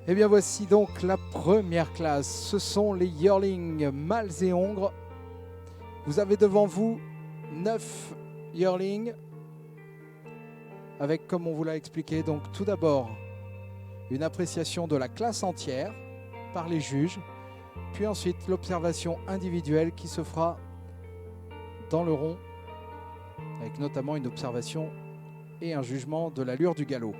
Et bien voici donc la première classe. Ce sont les yearlings mâles et hongres. Vous avez devant vous 9 yearlings avec, comme on vous l'a expliqué, donc tout d'abord une appréciation de la classe entière par les juges, puis ensuite l'observation individuelle qui se fera dans le rond, avec notamment une observation et un jugement de l'allure du galop.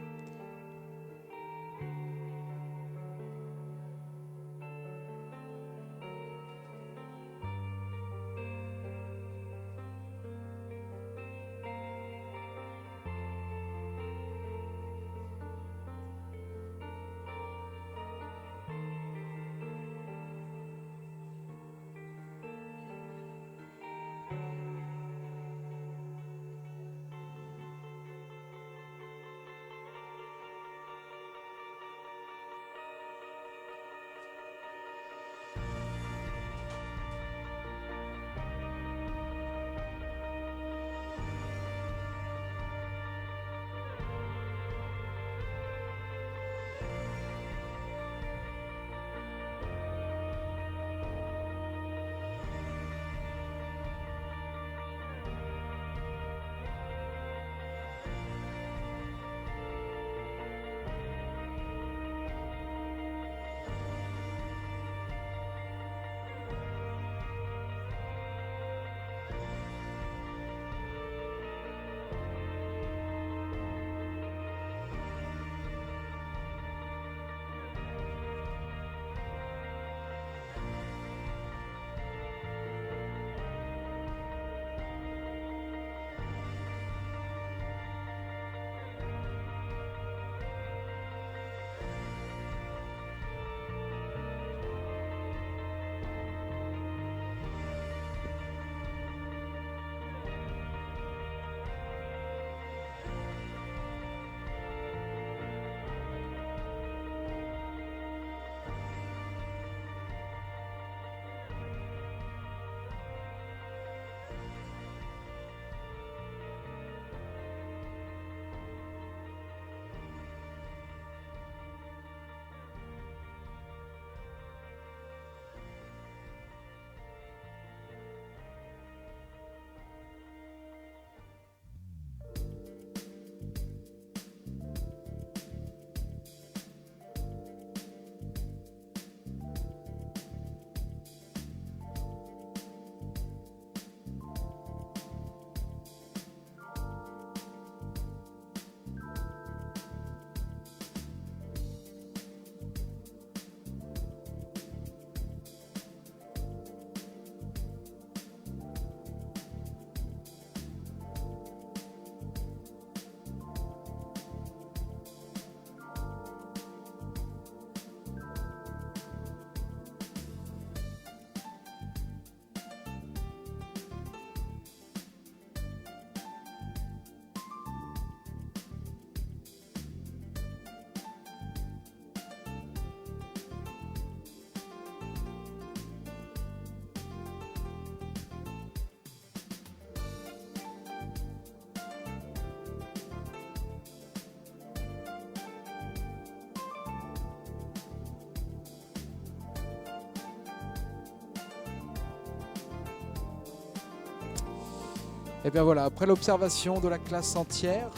Et bien voilà, après l'observation de la classe entière,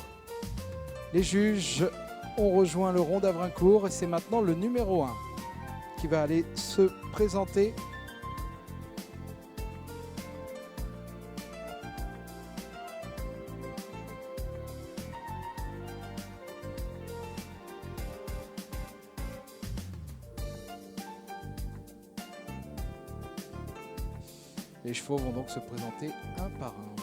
les juges ont rejoint le rond d'Avrincourt et c'est maintenant le numéro 1 qui va aller se présenter. Les chevaux vont donc se présenter un par un.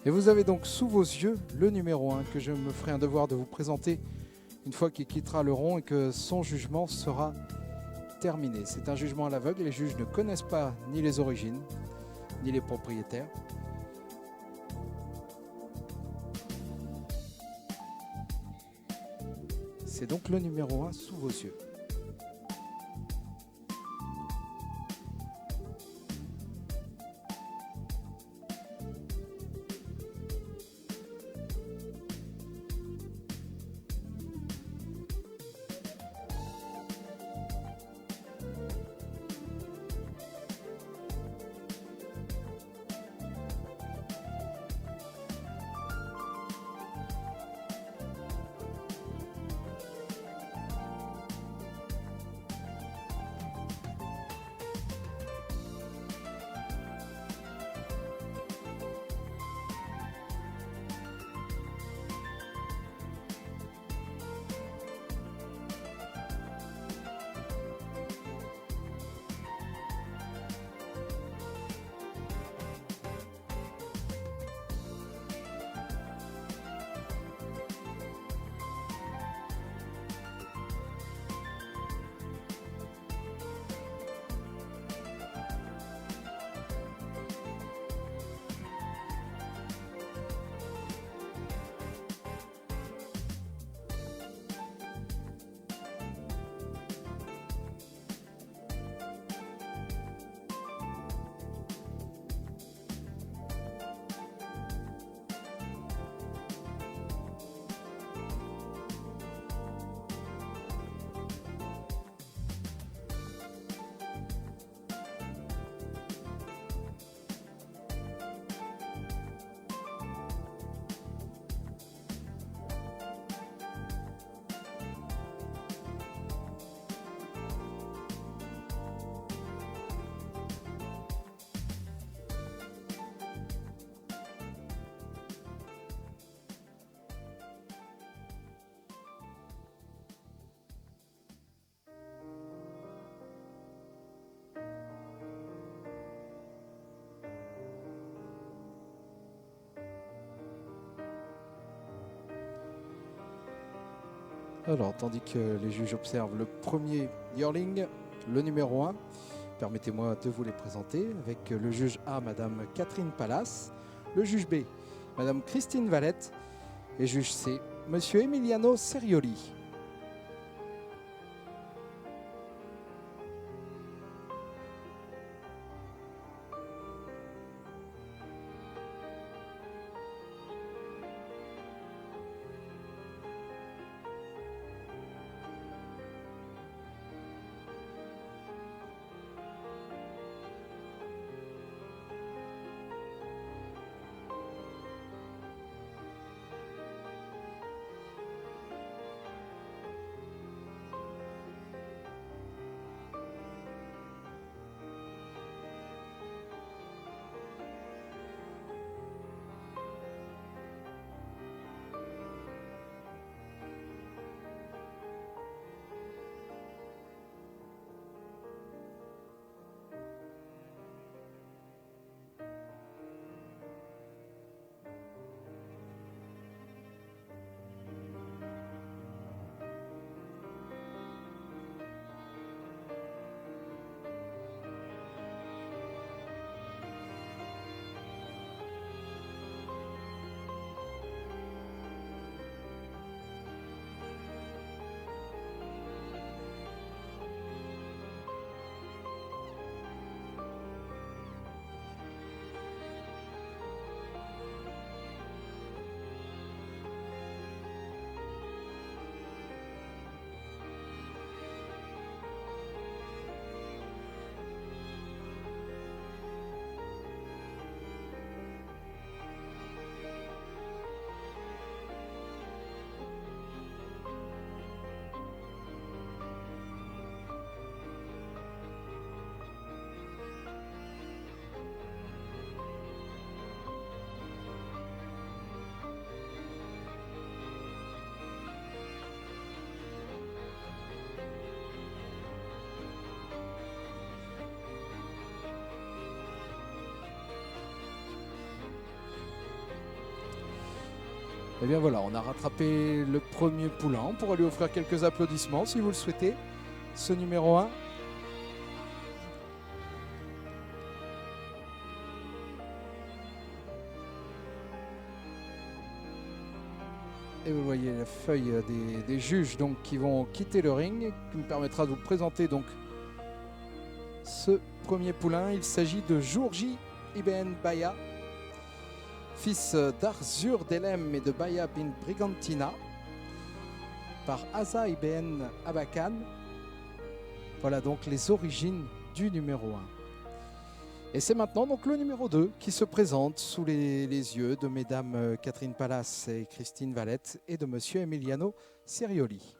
Et vous avez donc sous vos yeux le numéro 1 que je me ferai un devoir de vous présenter une fois qu'il quittera le rond et que son jugement sera terminé. C'est un jugement à l'aveugle, les juges ne connaissent pas ni les origines, ni les propriétaires. C'est donc le numéro 1 sous vos yeux. Alors, tandis que les juges observent le premier yearling, le numéro 1, permettez-moi de vous les présenter avec le juge A, Madame Catherine Pallas, le juge B, Madame Christine Valette et juge C, Monsieur Emiliano Serioli. Et bien voilà, on a rattrapé le premier poulain. On pourra lui offrir quelques applaudissements si vous le souhaitez. Ce numéro 1. Et vous voyez la feuille des juges donc, qui vont quitter le ring, qui me permettra de vous présenter donc ce premier poulain. Il s'agit de Jourji Ibn Baya, fils d'Arzur Delem et de Baya bin Brigantina, par Asa ibn Abakan. Voilà donc les origines du numéro 1. Et c'est maintenant donc le numéro 2 qui se présente sous les yeux de mesdames Catherine Pallas et Christine Valette et de monsieur Emiliano Serioli.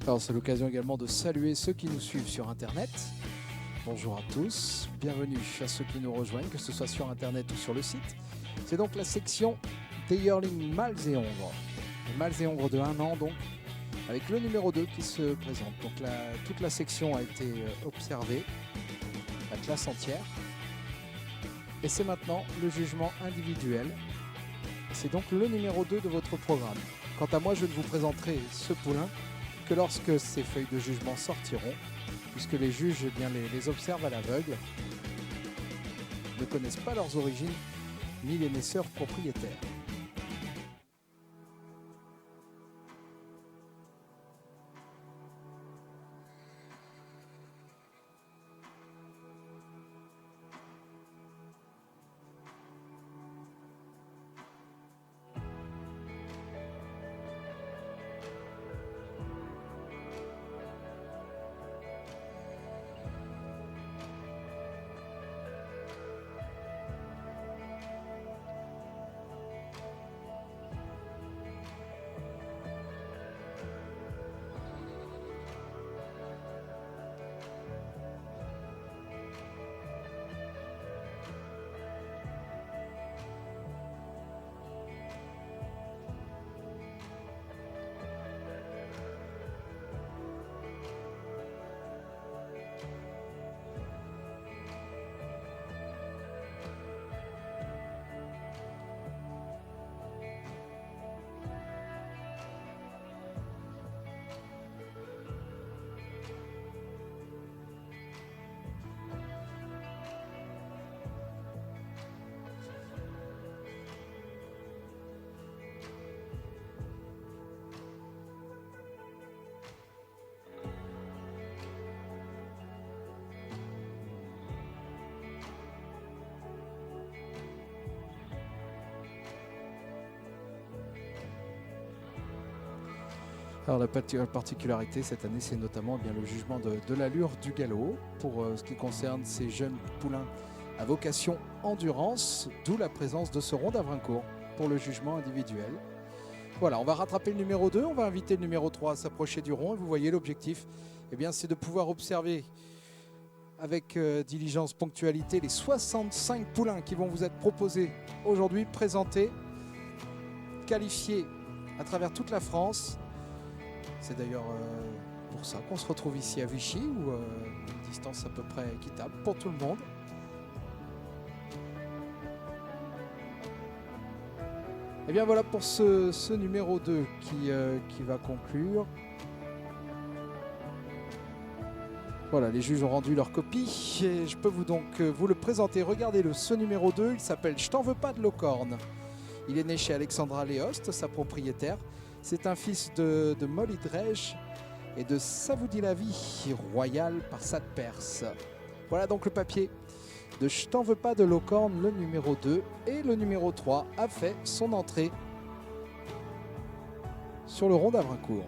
Alors c'est l'occasion également de saluer ceux qui nous suivent sur Internet. Bonjour à tous, bienvenue à ceux qui nous rejoignent, que ce soit sur Internet ou sur le site. C'est donc la section des yearlings mâles et ongres. Les mâles et ongres de 1 an donc, avec le numéro 2 qui se présente. Donc toute la section a été observée, la classe entière. Et c'est maintenant le jugement individuel. C'est donc le numéro 2 de votre programme. Quant à moi, je ne vous présenterai ce poulain que lorsque ces feuilles de jugement sortiront, puisque les juges les observent à l'aveugle, ne connaissent pas leurs origines ni les naisseurs propriétaires. Alors la particularité cette année, c'est notamment le jugement de l'allure du galop pour ce qui concerne ces jeunes poulains à vocation endurance, d'où la présence de ce rond d'Avrincourt pour le jugement individuel. Voilà, on va rattraper le numéro 2, on va inviter le numéro 3 à s'approcher du rond et vous voyez l'objectif, c'est de pouvoir observer avec diligence, ponctualité les 65 poulains qui vont vous être proposés aujourd'hui, présentés, qualifiés à travers toute la France. C'est d'ailleurs pour ça qu'on se retrouve ici à Vichy, où une distance à peu près équitable pour tout le monde. Et bien voilà pour ce numéro 2 qui va conclure. Voilà, les juges ont rendu leur copie et je peux vous le présenter. Regardez-le, ce numéro 2, il s'appelle Je t'en veux pas de Locorne. Il est né chez Alexandra Léost, sa propriétaire. C'est un fils de Molly Drej et de Ça vous dit la vie, royal par Sade Perse. Voilà donc le papier de Je t'en veux pas de Locorne, le numéro 2. Et le numéro 3 a fait son entrée sur le rond d'Avrincourt.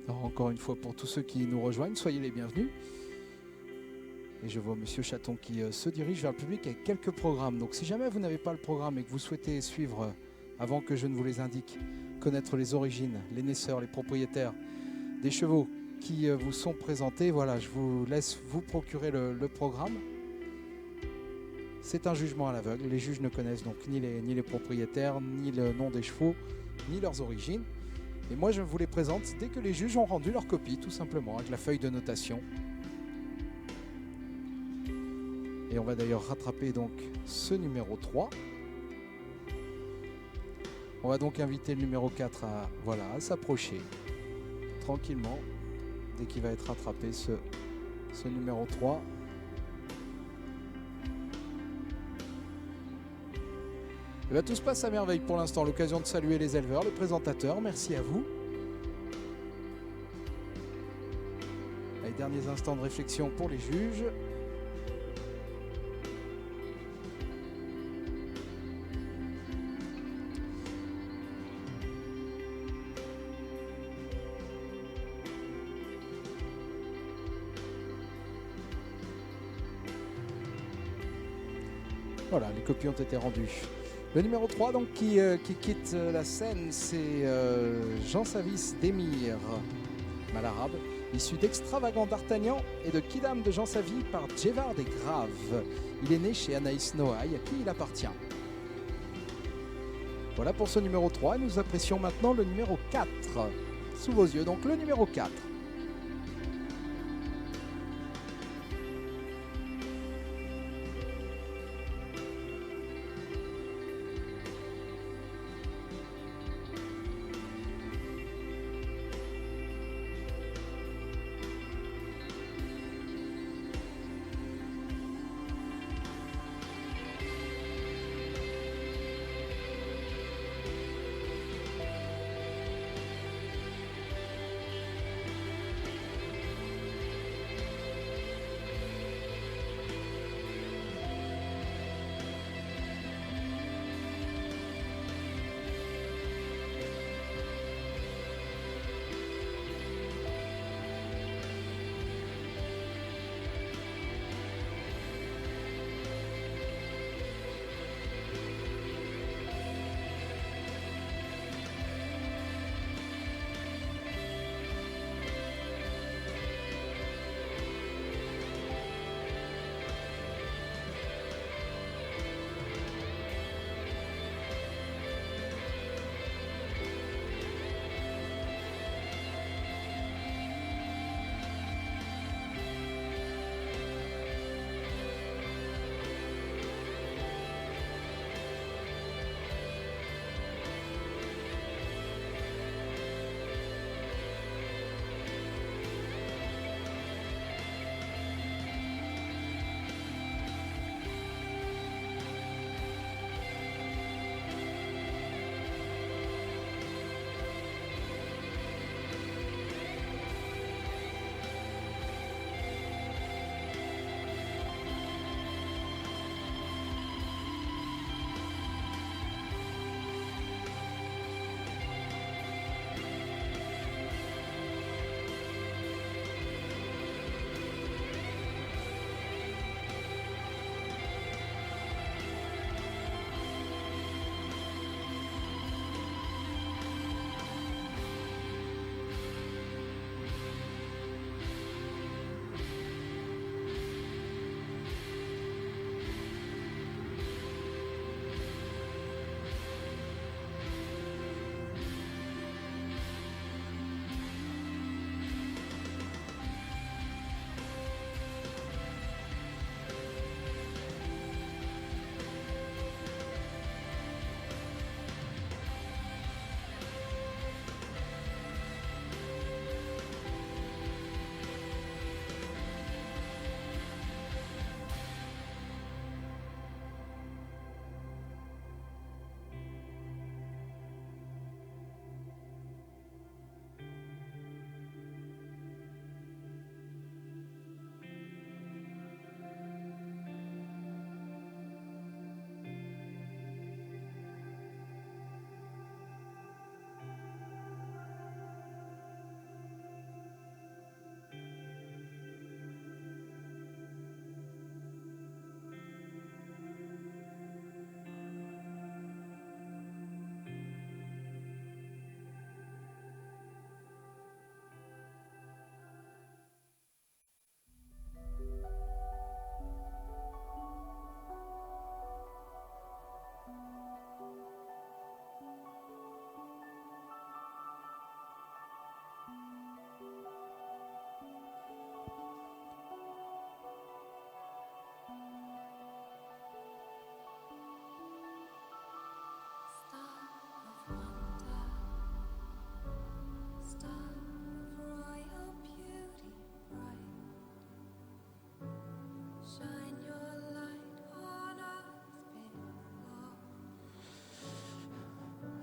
Alors encore une fois, pour tous ceux qui nous rejoignent, soyez les bienvenus. Et je vois Monsieur Chaton qui se dirige vers le public avec quelques programmes. Donc si jamais vous n'avez pas le programme et que vous souhaitez suivre, avant que je ne vous les indique, connaître les origines, les naisseurs, les propriétaires des chevaux qui vous sont présentés, voilà, je vous laisse vous procurer le programme. C'est un jugement à l'aveugle. Les juges ne connaissent donc ni les propriétaires, ni le nom des chevaux, ni leurs origines. Et moi, je vous les présente dès que les juges ont rendu leur copie, tout simplement, avec la feuille de notation. Et on va d'ailleurs rattraper donc ce numéro 3. On va donc inviter le numéro 4 à s'approcher tranquillement dès qu'il va être rattrapé ce numéro 3. Et bien, tout se passe à merveille pour l'instant. L'occasion de saluer les éleveurs, les présentateurs. Merci à vous. Les derniers instants de réflexion pour les juges. Voilà, les copies ont été rendues. Le numéro 3 donc, qui quitte la scène, c'est Jean Savis d'Émir Malarabe, issu d'Extravagant d'Artagnan et de Kidam de Jean Savy par Djevard et Grave. Il est né chez Anaïs Noailles, à qui il appartient. Voilà pour ce numéro 3. Et nous apprécions maintenant le numéro 4. Sous vos yeux, donc le numéro 4.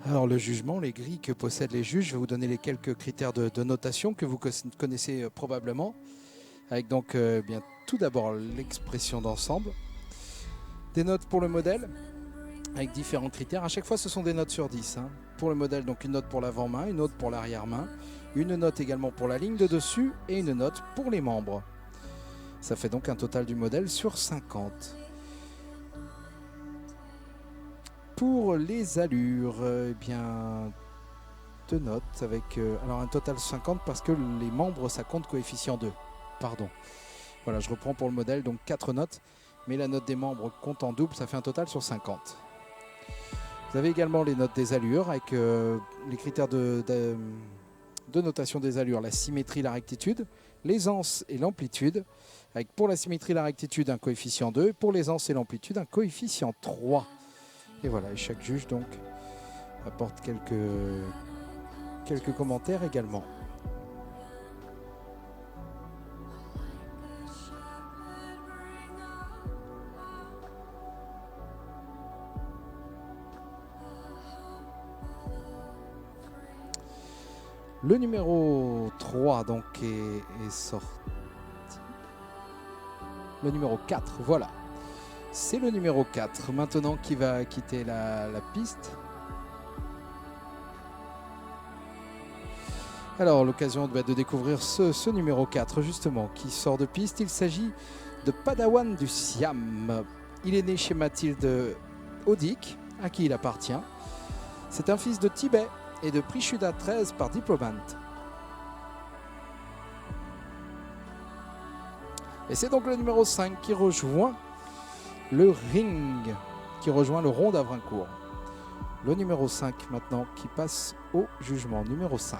Alors le jugement, les grilles que possèdent les juges, je vais vous donner les quelques critères de notation que vous connaissez probablement. Avec donc bien tout d'abord l'expression d'ensemble. Des notes pour le modèle, avec différents critères. À chaque fois, ce sont des notes sur 10. Hein. Pour le modèle, donc une note pour l'avant-main, une autre pour l'arrière-main, une note également pour la ligne de dessus et une note pour les membres. Ça fait donc un total du modèle sur 50. Pour les allures, eh bien, 2 notes avec alors un total 50 parce que les membres, ça compte coefficient 2. Pardon. Voilà, je reprends pour le modèle, donc 4 notes, mais la note des membres compte en double, ça fait un total sur 50. Vous avez également les notes des allures avec les critères de notation des allures, la symétrie, la rectitude, l'aisance et l'amplitude, avec pour la symétrie, la rectitude, un coefficient 2, pour l'aisance et l'amplitude, un coefficient 3. Et voilà, et chaque juge donc apporte quelques commentaires également. Le numéro 3 donc est sorti. Le numéro 4, voilà. C'est le numéro 4 maintenant qui va quitter la piste. Alors l'occasion de découvrir ce numéro 4 justement qui sort de piste. Il s'agit de Padawan du Siam. Il est né chez Mathilde Audic, à qui il appartient. C'est un fils de Tibet et de Prishuda 13 par diplomate. Et c'est donc le numéro 5 qui rejoint le ring, qui rejoint le rond d'Avrincourt. Le numéro 5 maintenant qui passe au jugement. Numéro 5.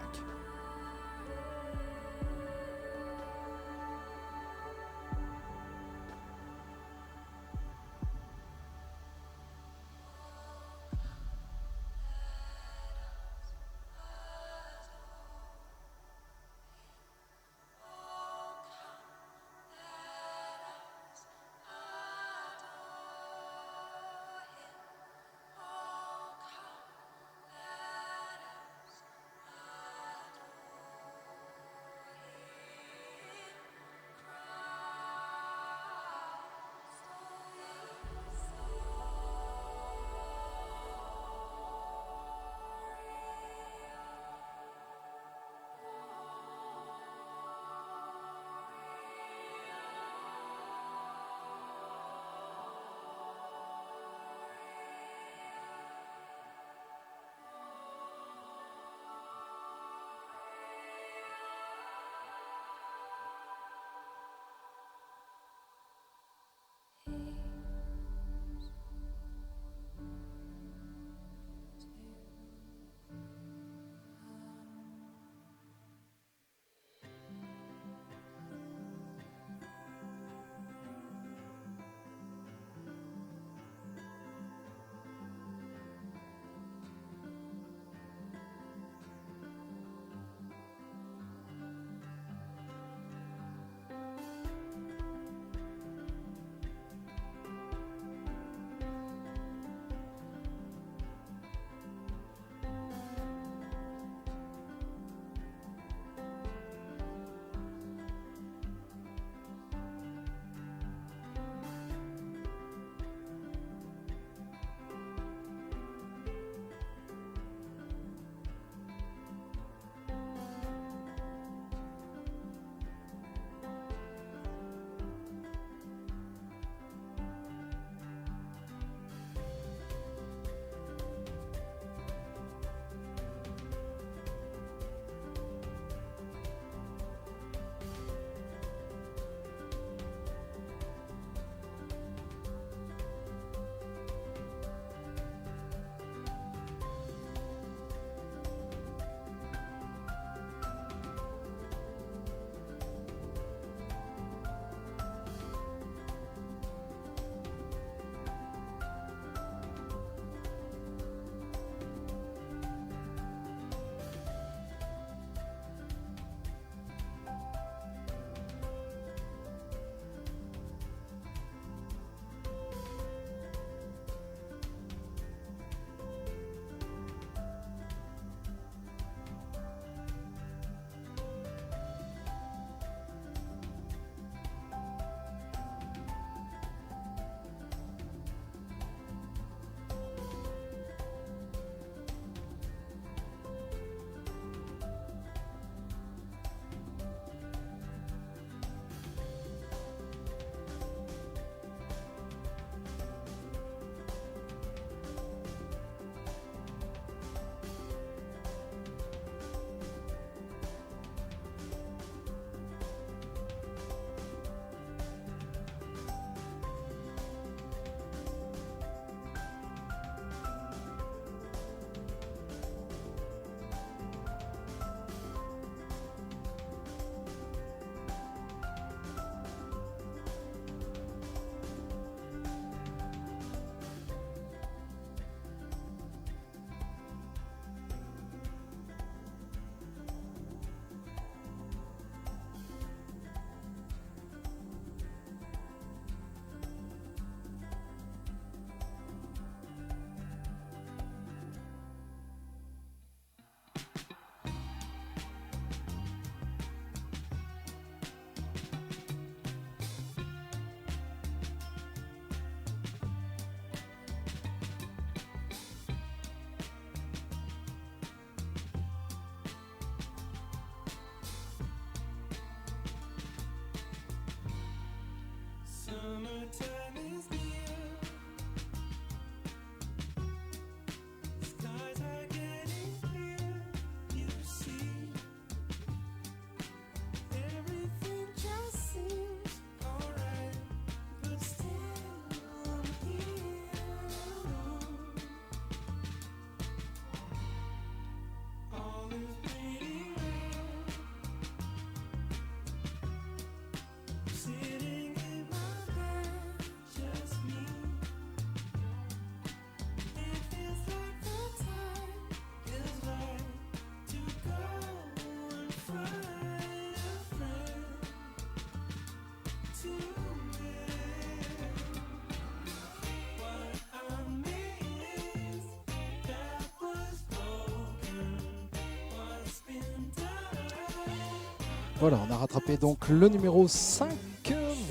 Voilà, on a rattrapé donc le numéro 5.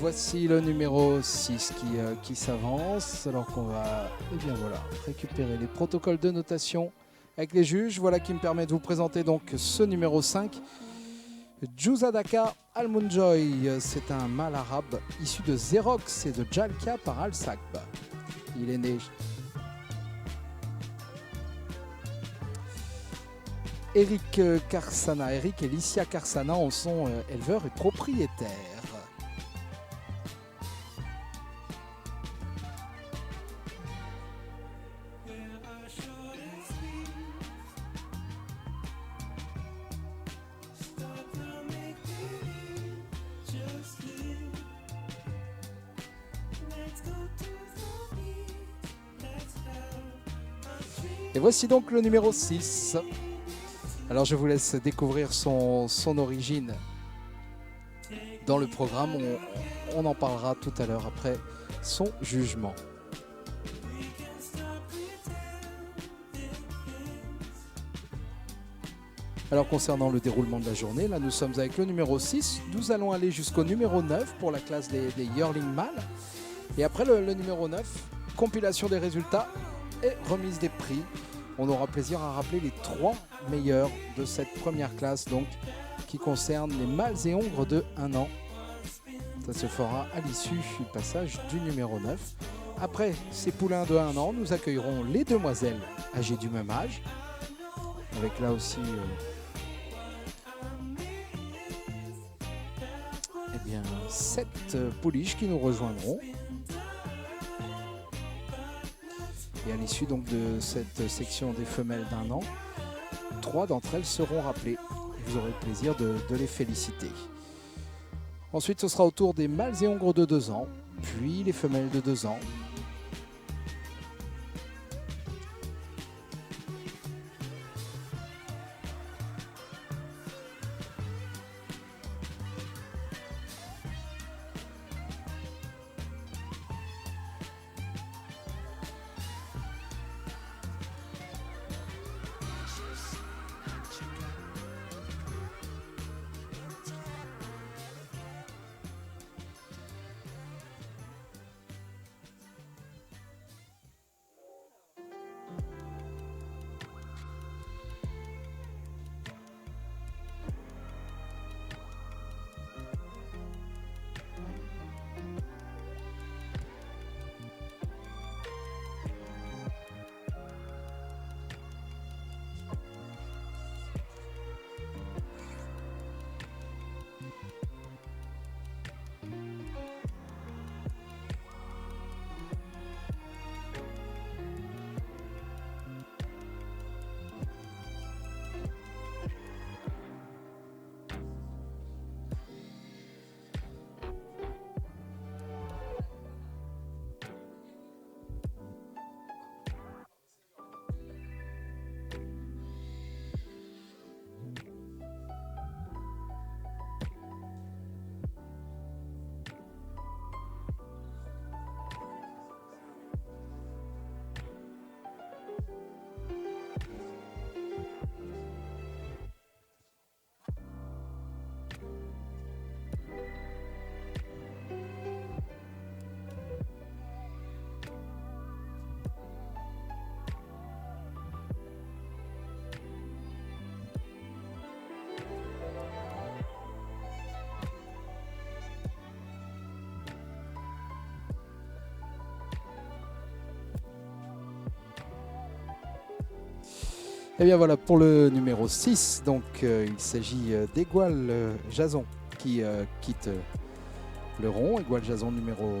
Voici le numéro 6 qui s'avance. Alors qu'on va voilà, récupérer les protocoles de notation avec les juges. Voilà qui me permet de vous présenter donc ce numéro 5. Juzadaka Almunjoy, c'est un mâle arabe issu de Xerox et de Jalkia par Al-Saqb. Il est né Eric Karsana. Eric et Licia Karsana en sont éleveurs et propriétaires. Et voici donc le numéro 6. Alors je vous laisse découvrir son origine dans le programme. On en parlera tout à l'heure après son jugement. Alors concernant le déroulement de la journée, là nous sommes avec le numéro 6. Nous allons aller jusqu'au numéro 9 pour la classe des yearling mâles. Et après le numéro 9, compilation des résultats et remise des prix. On aura plaisir à rappeler les 3 meilleurs de cette première classe, donc qui concerne les mâles et hongres de 1 an. Ça se fera à l'issue du passage du numéro 9. Après ces poulains de 1 an, nous accueillerons les demoiselles âgées du même âge, avec là aussi 7 pouliches qui nous rejoindront. Et à l'issue donc de cette section des femelles d'1 an, 3 d'entre elles seront rappelées. Vous aurez le plaisir de les féliciter. Ensuite, ce sera au tour des mâles et hongres de 2 ans, puis les femelles de 2 ans. Et bien voilà pour le numéro 6, donc il s'agit d'Égual Jason qui quitte le rond. Égual Jason numéro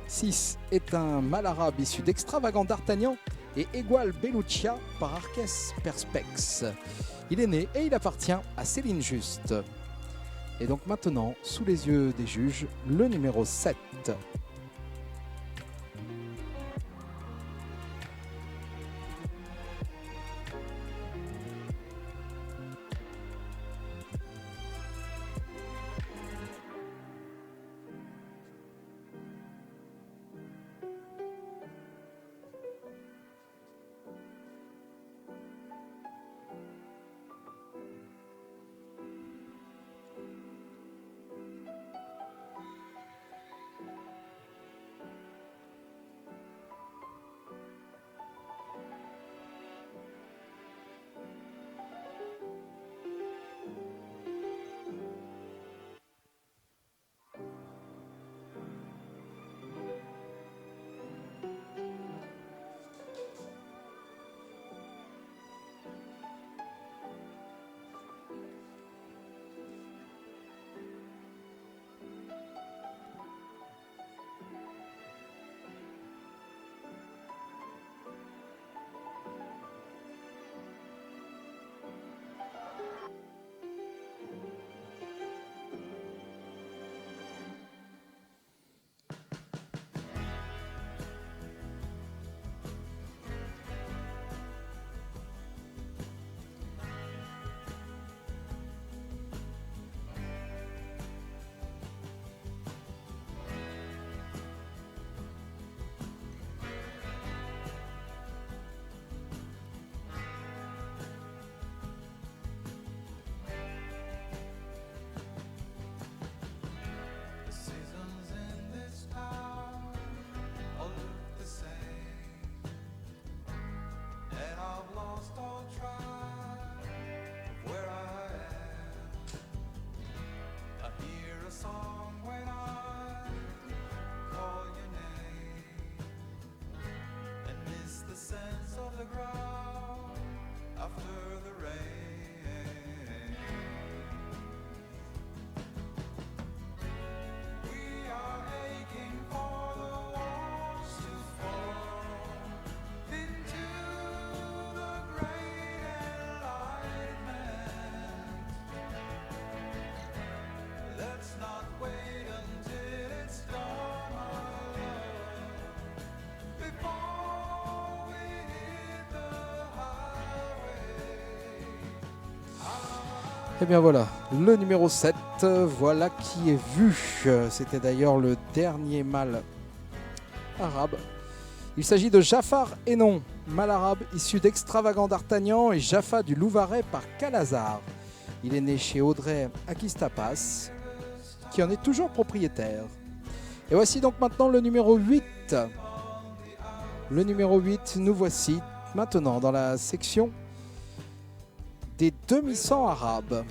6 est un mâle arabe issu d'Extravagant d'Artagnan et Égual Belluccia par Arques Perspex. Il est né et il appartient à Céline Juste. Et donc maintenant, sous les yeux des juges, le numéro 7. Et bien voilà, le numéro 7, voilà qui est vu. C'était d'ailleurs le dernier mâle arabe. Il s'agit de Jafar Hénon, mâle arabe issu d'Extravagant d'Artagnan et Jaffa du Louvaret par Calazar. Il est né chez Audrey Akistapas, qui en est toujours propriétaire. Et voici donc maintenant le numéro 8. Le numéro 8, nous voici maintenant dans la section des demi-cents arabes.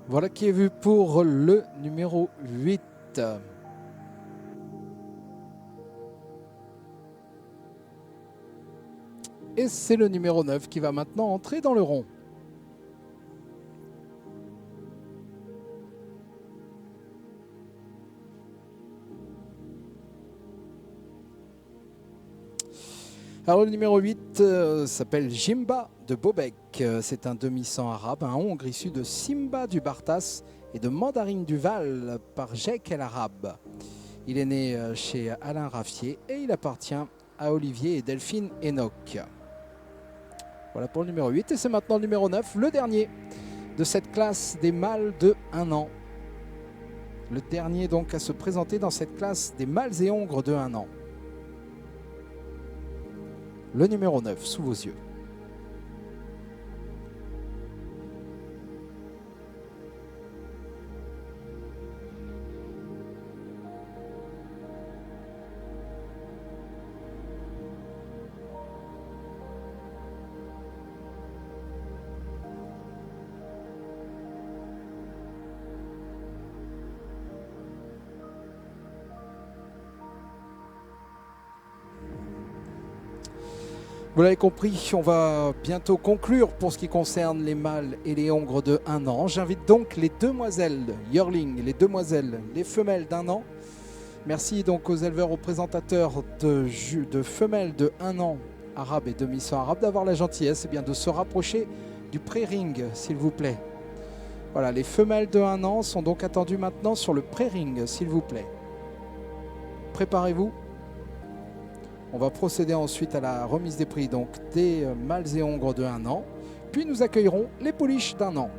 Voilà qui est vu pour le numéro 8. Et c'est le numéro 9 qui va maintenant entrer dans le rond. Alors le numéro 8 s'appelle Jimba de Bobek. C'est un demi-sang arabe, un hongre issu de Simba du Bartas et de Mandarine du Val par Jek El Arabe. Il est né chez Alain Raffier et il appartient à Olivier et Delphine Enoch. Voilà pour le numéro 8 et c'est maintenant le numéro 9, le dernier de cette classe des mâles de 1 an. Le dernier donc à se présenter dans cette classe des mâles et hongres de 1 an. Le numéro 9 sous vos yeux. Vous l'avez compris, on va bientôt conclure pour ce qui concerne les mâles et les hongres de 1 an. J'invite donc les demoiselles yearling, les femelles d'1 an. Merci donc aux éleveurs, aux présentateurs de femelles de 1 an, arabes et demi-sang arabes, d'avoir la gentillesse de se rapprocher du pré-ring, s'il vous plaît. Voilà, les femelles de 1 an sont donc attendues maintenant sur le pré-ring, s'il vous plaît. Préparez-vous. On va procéder ensuite à la remise des prix donc des mâles et hongres de 1 an. Puis nous accueillerons les pouliches d'1 an.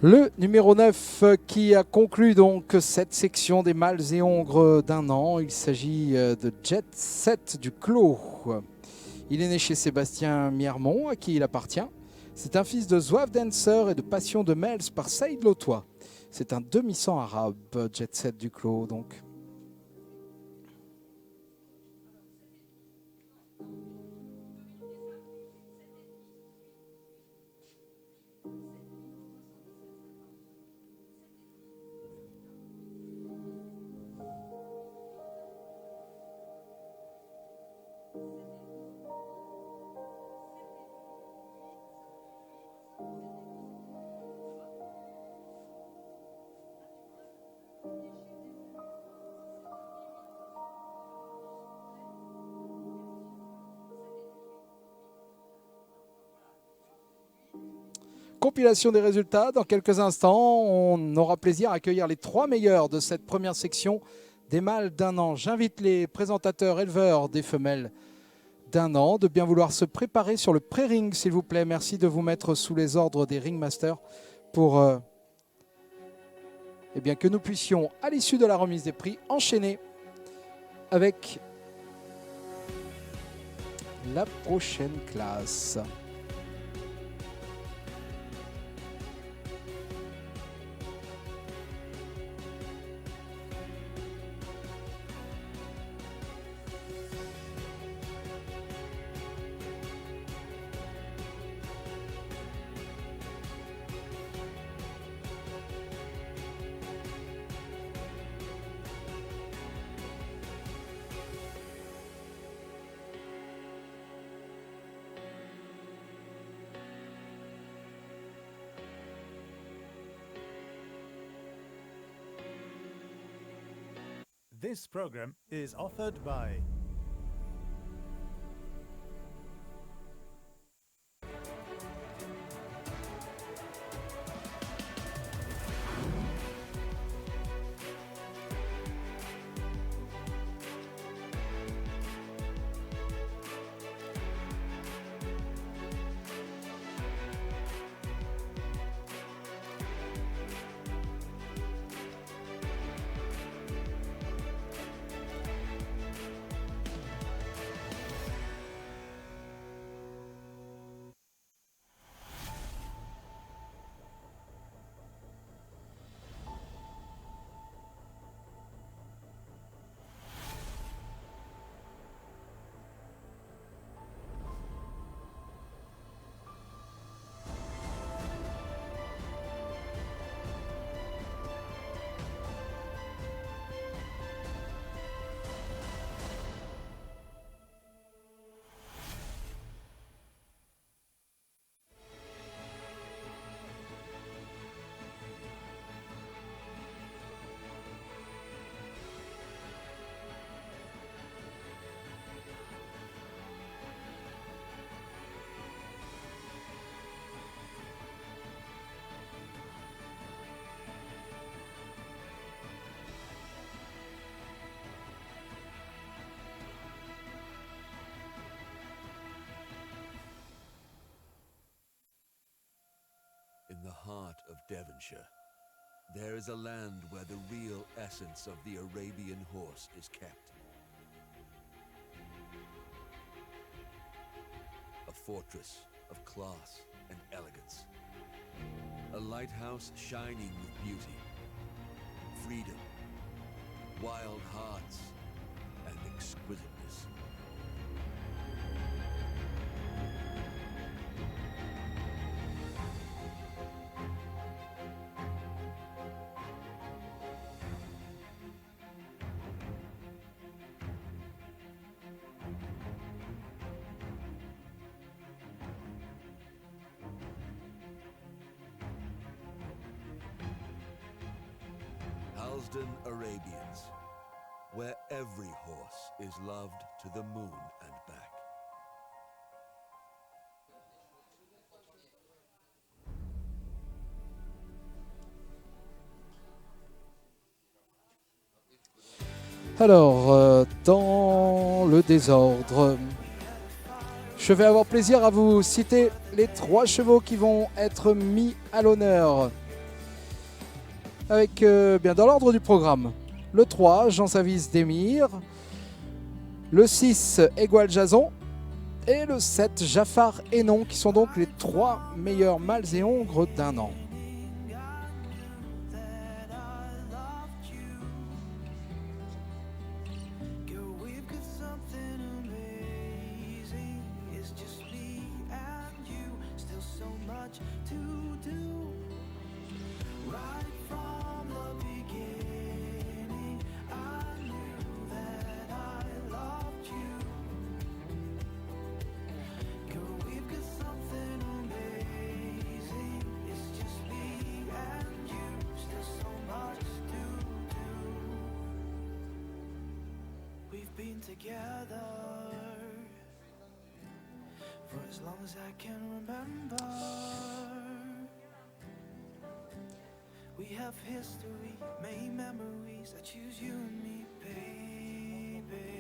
Le numéro 9 qui a conclu donc cette section des mâles et hongres d'1 an. Il s'agit de Jet Set du Clos. Il est né chez Sébastien Miermont, à qui il appartient. C'est un fils de Zouave Dancer et de Passion de Mels par Saïd Lotois. C'est un demi-sang arabe, Jet Set du Clos donc. Compilation des résultats. Dans quelques instants, on aura plaisir à accueillir les 3 meilleurs de cette première section des mâles d'1 an. J'invite les présentateurs éleveurs des femelles d'1 an, de bien vouloir se préparer sur le pré-ring, s'il vous plaît. Merci de vous mettre sous les ordres des ringmasters pour eh bien, que nous puissions, à l'issue de la remise des prix, enchaîner avec la prochaine classe. This program is offered by In the heart of Devonshire, there is a land where the real essence of the Arabian horse is kept. A fortress of class and elegance. A lighthouse shining with beauty, freedom, wild hearts, and exquisiteness. Halsden Arabians, where every horse is loved to the moon and back. Alors, dans le désordre, je vais avoir plaisir à vous citer les 3 chevaux qui vont être mis à l'honneur. Avec, bien dans l'ordre du programme, le 3, Jean Savis d'Emir, le 6, Égual Jason, et le 7, Jafar Hénon, qui sont donc les 3 meilleurs mâles et hongres d'1 an. Together for as long as I can remember. We have history, made memories. I choose you and me, baby.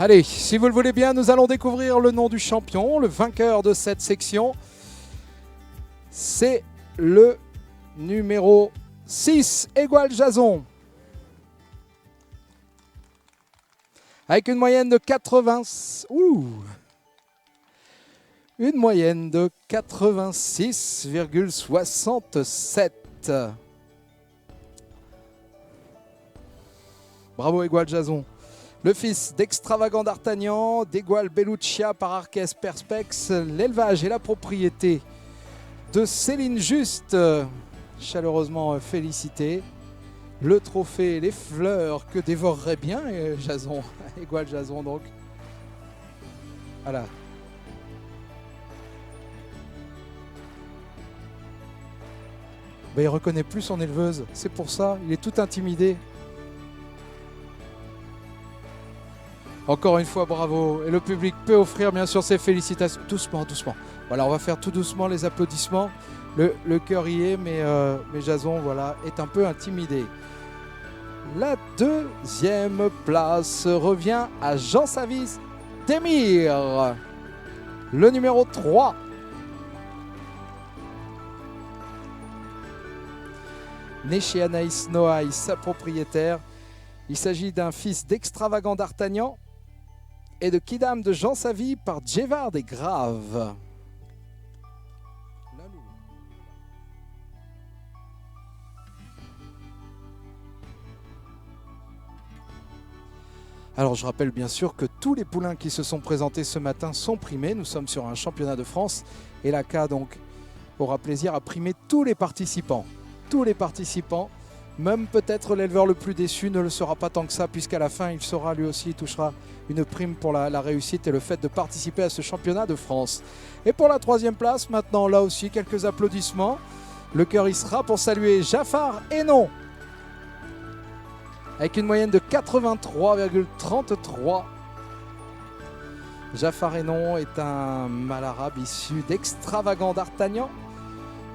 Allez, si vous le voulez bien, nous allons découvrir le nom du champion, le vainqueur de cette section. C'est le numéro 6, Égual Jason. Avec une moyenne de 86,67. Bravo Égual Jason. Le fils d'Extravagant d'Artagnan, d'Égual Belluccia par Arques Perspex, l'élevage et la propriété de Céline Juste, chaleureusement félicité. Le trophée, les fleurs que dévorerait bien Jason, Égual Jason donc. Voilà. Ben, il ne reconnaît plus son éleveuse, c'est pour ça, il est tout intimidé. Encore une fois, bravo. Et le public peut offrir bien sûr ses félicitations. Doucement, doucement. Voilà, on va faire tout doucement les applaudissements. Le cœur y est, mais Jason voilà, est un peu intimidé. La deuxième place revient à Jean Savis Demir, le numéro 3. Né chez Anaïs Noailles, sa propriétaire. Il s'agit d'un fils d'Extravagant d'Artagnan et de Kidam de Jean Savy par Djevard des Graves. Alors je rappelle bien sûr que tous les poulains qui se sont présentés ce matin sont primés. Nous sommes sur un championnat de France et l'ACA donc aura plaisir à primer tous les participants. Tous les participants, même peut-être l'éleveur le plus déçu ne le sera pas tant que ça, puisqu'à la fin il saura lui aussi, il touchera une prime pour la réussite et le fait de participer à ce championnat de France. Et pour la troisième place, maintenant là aussi quelques applaudissements. Le cœur y sera pour saluer Jaffar Hénon, avec une moyenne de 83,33. Jaffar Hénon est un mâle arabe issu d'Extravagant d'Artagnan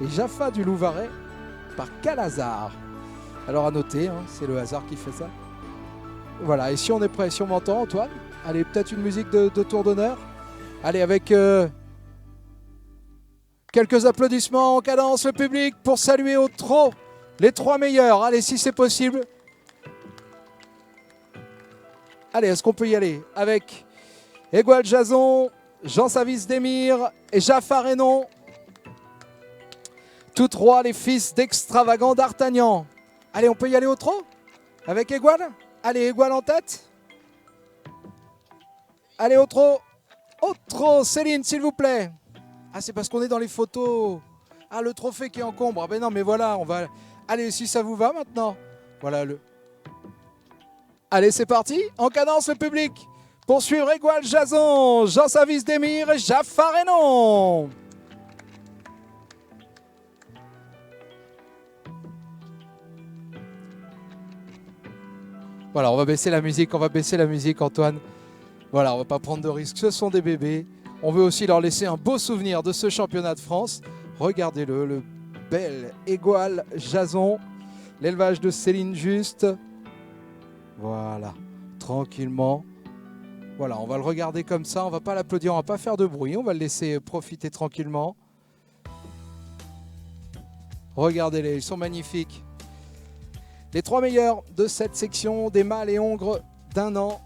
et Jaffa du Louvaret par Calazar. Alors à noter, hein, c'est le hasard qui fait ça. Voilà, et si on est prêt, si on m'entend, Antoine, allez, peut-être une musique de tour d'honneur. Allez, avec quelques applaudissements en cadence, le public, pour saluer au trot les 3 meilleurs. Allez, si c'est possible. Allez, est-ce qu'on peut y aller avec Égual Jason, Jean Savis Demir et Jaffar Hénon, tous 3 les fils d'Extravagant d'Artagnan. Allez, on peut y aller au trot avec Égual. Allez, Égual en tête. Allez, au trot. Au trot, Céline, s'il vous plaît. Ah, c'est parce qu'on est dans les photos. Ah, le trophée qui encombre. Ah ben non, mais voilà, on va... Allez, si ça vous va maintenant. Voilà le... Allez, c'est parti. En cadence, le public. Pour suivre Égual Jason, Jean Savis Demir et Jaffar Hénon. Voilà, on va baisser la musique, Antoine. Voilà, on va pas prendre de risques, ce sont des bébés. On veut aussi leur laisser un beau souvenir de ce championnat de France. Regardez-le, le bel Égual Jason, l'élevage de Céline Juste. Voilà, tranquillement. Voilà, on va le regarder comme ça, on va pas l'applaudir, on va pas faire de bruit, on va le laisser profiter tranquillement. Regardez-les, ils sont magnifiques. Les 3 meilleurs de cette section des mâles et hongres d'1 an.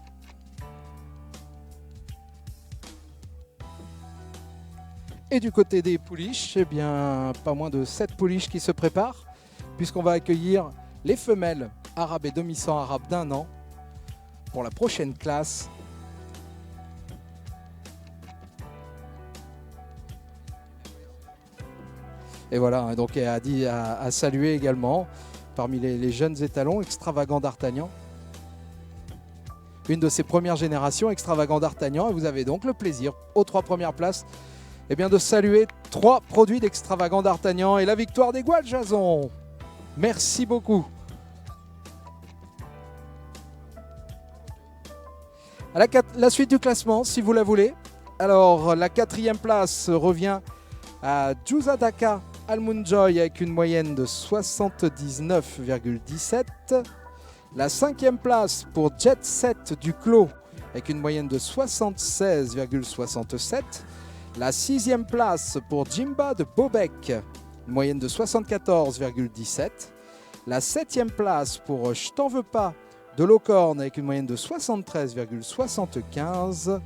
Et du côté des pouliches, eh bien, pas moins de 7 pouliches qui se préparent, puisqu'on va accueillir les femelles arabes et demi-sang arabes d'1 an pour la prochaine classe. Et voilà, donc à saluer également parmi les jeunes étalons, Extravagant d'Artagnan. Une de ces premières générations, Extravagant d'Artagnan. Et vous avez donc le plaisir, aux 3 premières places, eh bien, de saluer 3 produits d'Extravagant d'Artagnan et la victoire d'Égual Jason. Merci beaucoup. À la suite du classement, si vous la voulez. Alors, la 4e place revient à Juzadaka Almunjoy avec une moyenne de 79,17. La 5e place pour Jet Set du Clos avec une moyenne de 76,67. La 6e place pour Jimba de Beaubec, une moyenne de 74,17. La 7e place pour Je t'en veux pas de Locorne avec une moyenne de 73,75.